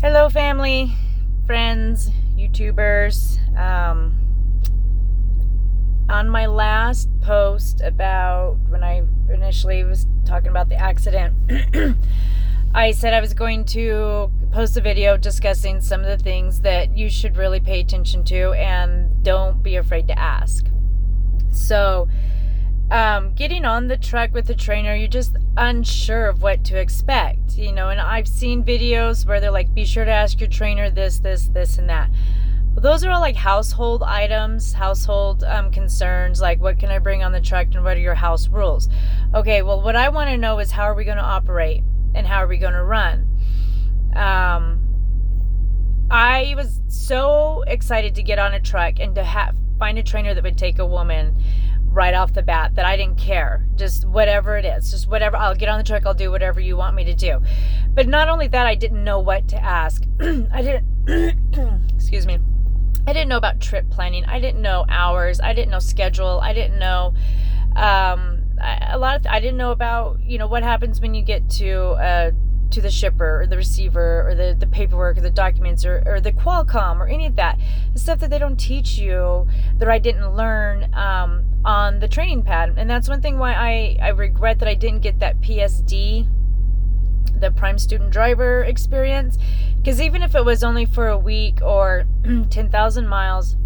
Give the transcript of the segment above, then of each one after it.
Hello, family, friends, YouTubers. On my last post about when I initially was talking about the accident, I said I was going to post a video discussing some of the things that you should really pay attention to and don't be afraid to ask. So, getting on the truck with the trainer, you're just unsure of what to expect, and I've seen videos where they're like, be sure to ask your trainer this, and that. Well, those are all like household items, household concerns, like what can I bring on the truck and what are your house rules? Okay, well, what I want to know is how are we going to operate and how are we going to run? I was so excited to get on a truck and to find a trainer that would take a woman right off the bat, that I didn't care, just whatever it is, just whatever, I'll get on the truck, I'll do whatever you want me to do. But not only that, I didn't know what to ask. I didn't excuse me, I didn't know about trip planning, I didn't know hours, I didn't know schedule, I didn't know I didn't know about what happens when you get to the shipper or the receiver or the paperwork or the documents or the Qualcomm or any of that. The stuff that they don't teach you, that I didn't learn on the training pad. And that's one thing why I regret that I didn't get that PSD, the Prime Student Driver experience. Because even if it was only for a week or 10,000 miles,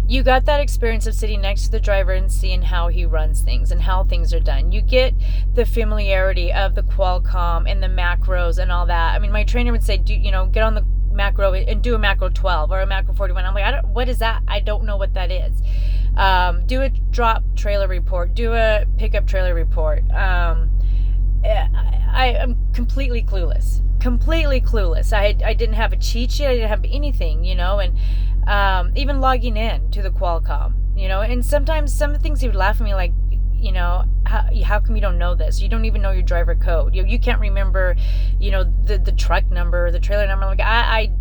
you got that experience of sitting next to the driver and seeing how he runs things and how things are done. You get the familiarity of the Qualcomm and the macros and all that. I mean, my trainer would say, get on the macro and do a macro 12 or a macro 41. I'm like, what is that? I don't know what that is. Do a drop trailer report. Do a pickup trailer report. I am completely clueless. I didn't have a cheat sheet. I didn't have anything, and even logging in to the Qualcomm, and sometimes some of the things he would laugh at me like, how come you don't know this? You don't even know your driver code. You can't remember, the truck number, the trailer number. Like I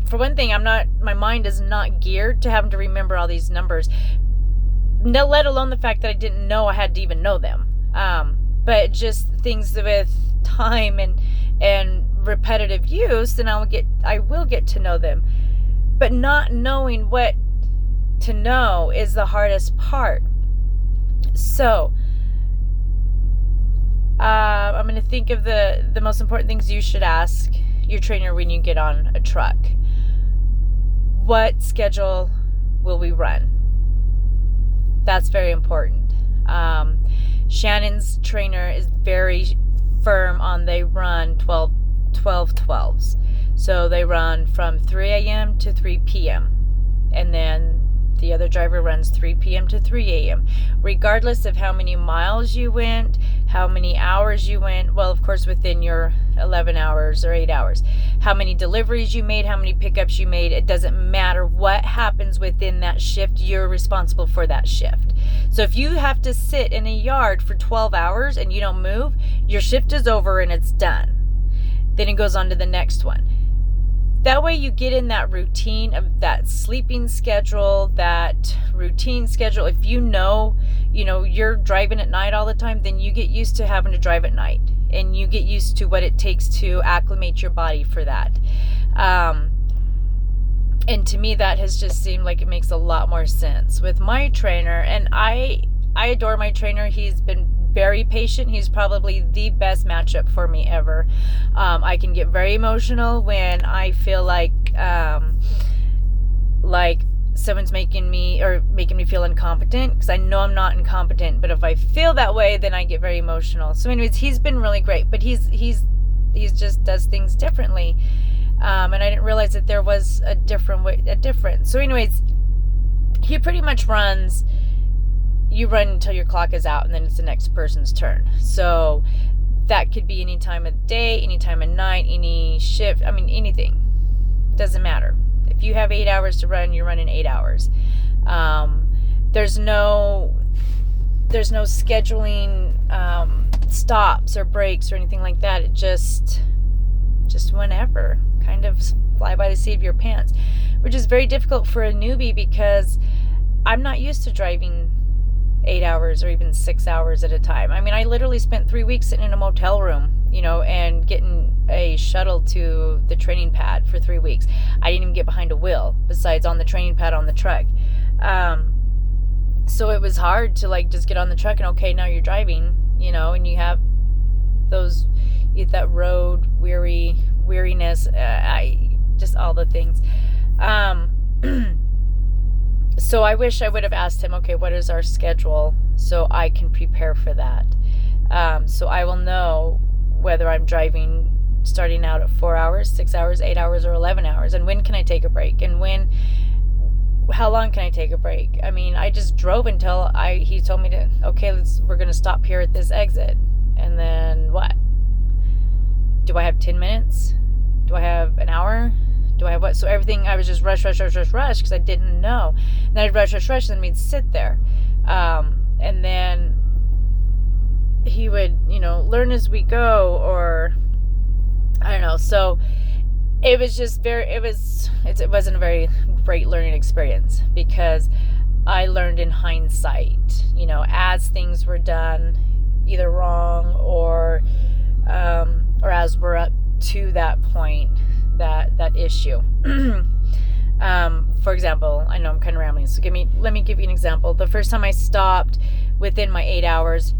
for one thing, my mind is not geared to having to remember all these numbers. No, let alone the fact that I didn't know I had to even know them. But just things with time and repetitive use, then I will get to know them. But not knowing what to know is the hardest part. So, I'm going to think of the most important things you should ask your trainer when you get on a truck. What schedule will we run? That's very important. Shannon's trainer is very firm on they run 12/12s. So they run from 3 a.m. to 3 p.m. And then the other driver runs 3 p.m. to 3 a.m. Regardless of how many miles you went, how many hours you went, well, of course, within your 11 hours or 8 hours, how many deliveries you made, how many pickups you made, it doesn't matter what happens within that shift, you're responsible for that shift. So if you have to sit in a yard for 12 hours and you don't move, your shift is over and it's done. Then it goes on to the next one. That way you get in that routine of that sleeping schedule, that routine schedule. If you're driving at night all the time, then you get used to having to drive at night. And you get used to what it takes to acclimate your body for that. And to me, that has just seemed like it makes a lot more sense. With my trainer, and I adore my trainer. He's been very patient. He's probably the best matchup for me ever. I can get very emotional when I feel like someone's making me feel incompetent, because I know I'm not incompetent, but if I feel that way, then I get very emotional. So anyways, he's been really great, but he's just does things differently. And I didn't realize that there was a difference. So anyways, he pretty much runs, you run until your clock is out, and then it's the next person's turn. So that could be any time of day, any time of night, any shift. I mean, anything. Doesn't matter. If you have 8 hours to run, you're running 8 hours. There's no scheduling stops or breaks or anything like that. It just whenever, kind of fly by the seat of your pants, which is very difficult for a newbie because I'm not used to driving 8 hours or even 6 hours at a time. I mean, I literally spent 3 weeks sitting in a motel room and getting a shuttle to the training pad for 3 weeks. I didn't even get behind a wheel besides on the training pad on the truck. So it was hard to like just get on the truck and okay, now you're driving, and you have that road weariness, just all the things. So I wish I would have asked him, okay, what is our schedule so I can prepare for that. So I will know whether I'm driving starting out at 4 hours, 6 hours, 8 hours, or 11 hours, and when can I take a break, and how long can I take a break? I mean, I just drove until he told me to, okay, we're going to stop here at this exit. And then what? Do I have 10 minutes? Do I have an hour? Do I have what? So everything, I was just rush, because I didn't know. And then I'd rush, and then we'd sit there. And then he would, learn as we go, or I don't know. So it was just it wasn't a very great learning experience, because I learned in hindsight, as things were done either wrong or as we're up to that point, that issue. For example, I know I'm kind of rambling, so let me give you an example. The first time I stopped within my 8 hours,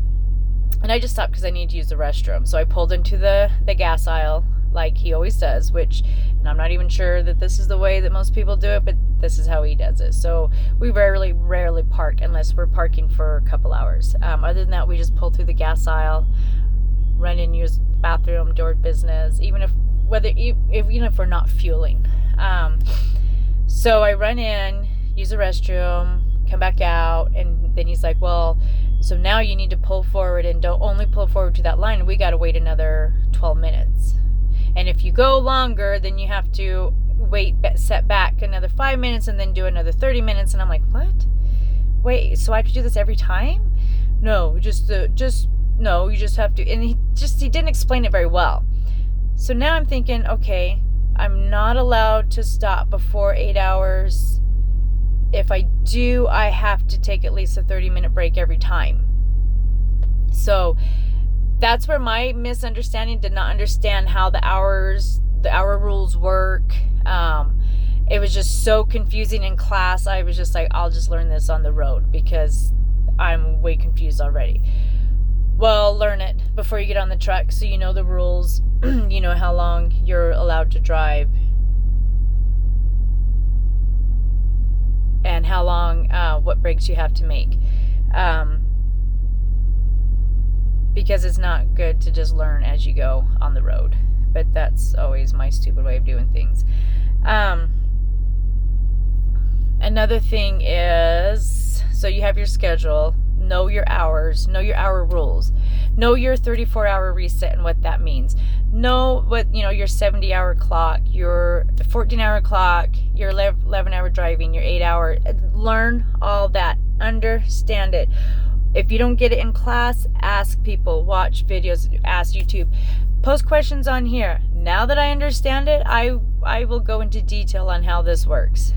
and I just stopped because I needed to use the restroom. So I pulled into the gas aisle like he always does, and I'm not even sure that this is the way that most people do it, but this is how he does it. So we rarely park unless we're parking for a couple hours. Other than that, we just pull through the gas aisle, run in, use the bathroom, door business, even if we're not fueling. So I run in, use the restroom, come back out, and then he's like, well, so now you need to pull forward, and don't only pull forward to that line. We got to wait another 12 minutes. And if you go longer, then you have to set back another 5 minutes and then do another 30 minutes. And I'm like, what? Wait, so I have to do this every time? No, no, you just have to. And he didn't explain it very well. So now I'm thinking, okay, I'm not allowed to stop before 8 hours. If I do, I have to take at least a 30-minute break every time. So that's where my misunderstanding, did not understand how the hour rules work. It was just so confusing in class. I was just like, I'll just learn this on the road because I'm way confused already. Well, learn it before you get on the truck so you know the rules, you know how long you're allowed to drive, and how long, what breaks you have to make. Because it's not good to just learn as you go on the road. But that's always my stupid way of doing things. Another thing is, so you have your schedule, know your hours, know your hour rules, know your 34-hour reset and what that means. Know what, your 70-hour clock, your 14-hour clock, your 11-hour driving, your 8-hour. Learn all that. Understand it. If you don't get it in class, ask people, watch videos, ask YouTube, post questions on here. Now that I understand it, I will go into detail on how this works.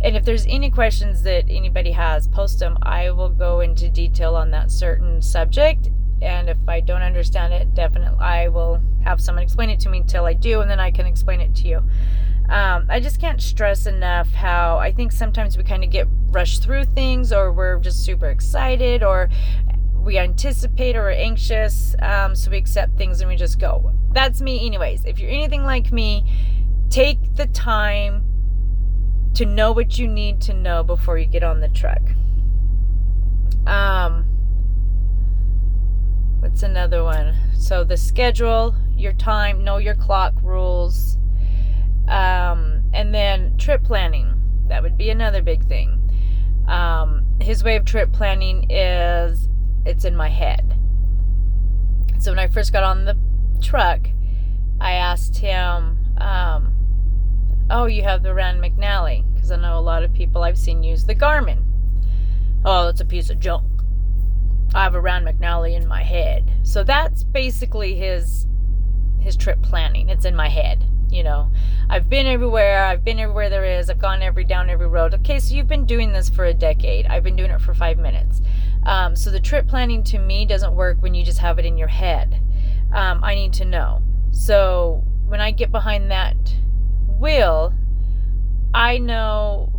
And if there's any questions that anybody has, post them. I will go into detail on that certain subject. And if I don't understand it, definitely I will have someone explain it to me until I do, and then I can explain it to you. I just can't stress enough how I think sometimes we kind of get rushed through things, or we're just super excited, or we anticipate or are anxious, so we accept things and we just go. That's me anyways. If you're anything like me, take the time to know what you need to know before you get on the truck. What's another one? So the schedule, your time, know your clock rules, and then trip planning. That would be another big thing. His way of trip planning is, it's in my head. So when I first got on the truck, I asked him, oh, you have the Rand McNally, because I know a lot of people I've seen use the Garmin. Oh, that's a piece of junk. I have a Rand McNally in my head. So that's basically his trip planning. It's in my head. I've been everywhere there is. I've gone down every road. Okay, so you've been doing this for a decade. I've been doing it for 5 minutes. So the trip planning to me doesn't work when you just have it in your head. I need to know. So when I get behind that wheel, I know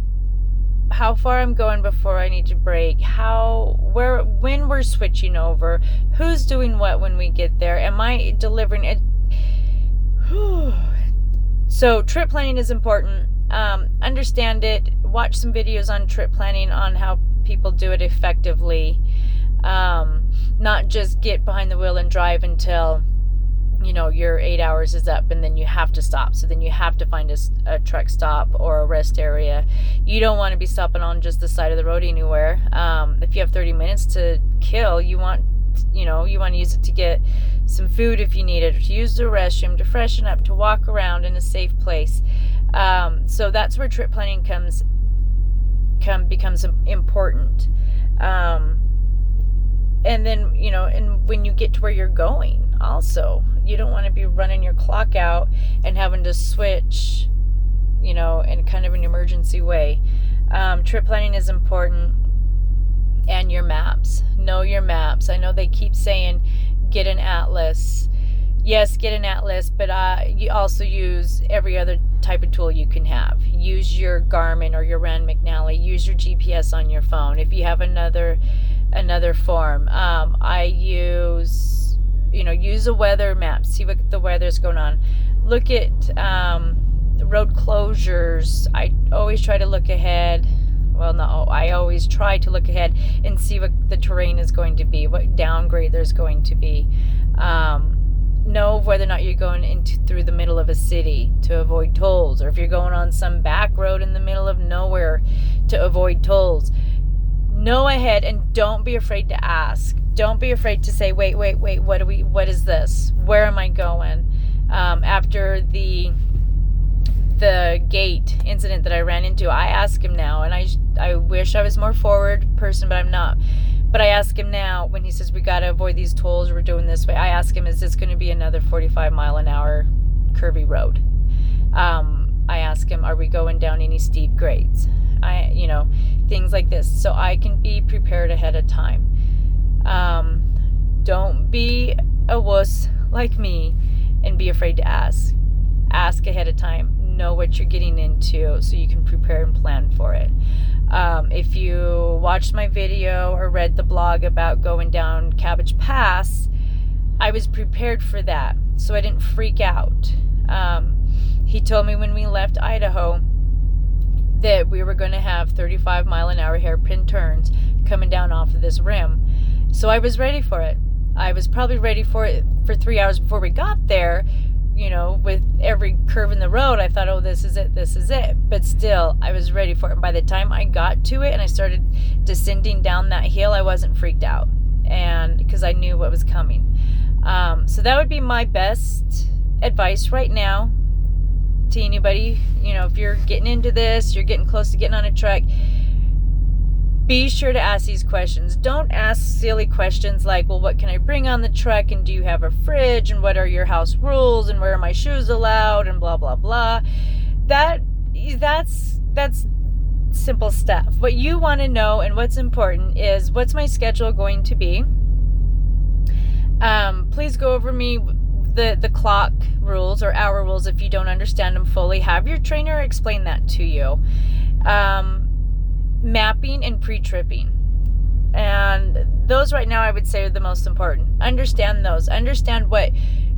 how far I'm going before I need to brake, when we're switching over, who's doing what when we get there, am I delivering it? So trip planning is important. Understand it. Watch some videos on trip planning on how people do it effectively. Not just get behind the wheel and drive until your 8 hours is up and then you have to stop. So then you have to find a truck stop or a rest area. You don't want to be stopping on just the side of the road anywhere. If you have 30 minutes to kill, you want to use it to get some food if you need it, to use the restroom, to freshen up, to walk around in a safe place. So that's where trip planning becomes important. And then, and when you get to where you're going, also, you don't want to be running your clock out and having to switch, in kind of an emergency way. Trip planning is important. And your maps. Know your maps. I know they keep saying get an atlas. Yes, get an atlas, but you also use every other type of tool you can have. Use your Garmin or your Rand McNally. Use your GPS on your phone. If you have another form, I use a weather map. See what the weather's going on. Look at road closures. I always try to look ahead. Well, no, I always try to look ahead and see what the terrain is going to be, what downgrade there's going to be. Know whether or not you're going through the middle of a city to avoid tolls, or if you're going on some back road in the middle of nowhere to avoid tolls. Know ahead and don't be afraid to ask. Don't be afraid to say, wait, what is this? Where am I going? After the gate incident that I ran into, I ask him now, and I wish I was more forward person, but I'm not. But I ask him now when he says we got to avoid these tolls, we're doing this way. I ask him, is this going to be another 45-mile-an-hour curvy road? I ask him, are we going down any steep grades? Things like this, so I can be prepared ahead of time. Don't be a wuss like me and be afraid to ask. Ask ahead of time. Know what you're getting into so you can prepare and plan for it. If you watched my video or read the blog about going down Cabbage Pass, I was prepared for that, so I didn't freak out. He told me when we left Idaho that we were going to have 35-mile-an-hour hairpin turns coming down off of this rim. So I was ready for it. I was probably ready for it for 3 hours before we got there. With every curve in the road, I thought, oh, this is it. But still, I was ready for it. And by the time I got to it and I started descending down that hill, I wasn't freaked out, and because I knew what was coming. So that would be my best advice right now to anybody. If you're getting into this, you're getting close to getting on a truck, be sure to ask these questions. Don't ask silly questions like, well, what can I bring on the truck? And do you have a fridge? And what are your house rules? And where are my shoes allowed? And blah, blah, blah. That's simple stuff. What you want to know and what's important is, what's my schedule going to be? Please go over the clock rules or hour rules if you don't understand them fully. Have your trainer explain that to you. Mapping and pre-tripping, and those right now I would say are the most important. Understand those. Understand what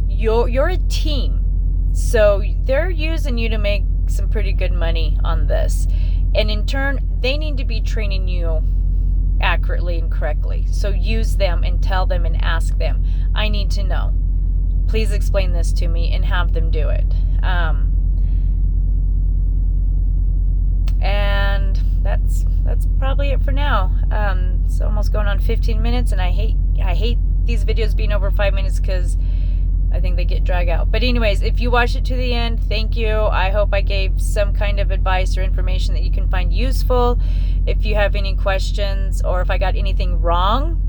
you're a team, so they're using you to make some pretty good money on this, and in turn they need to be training you accurately and correctly. So use them and tell them and ask them, I need to know, please explain this to me, and have them do it. And that's probably it for now. It's almost going on 15 minutes, and I hate these videos being over 5 minutes because I think they get dragged out. But anyways, if you watched it to the end, thank you. I hope I gave some kind of advice or information that you can find useful. If you have any questions, or if I got anything wrong,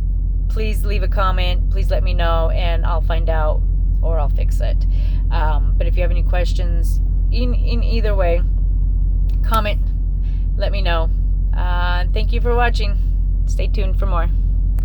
please leave a comment. Please let me know, and I'll find out, or I'll fix it. But if you have any questions, in either way, comment, let me know. Thank you for watching. Stay tuned for more.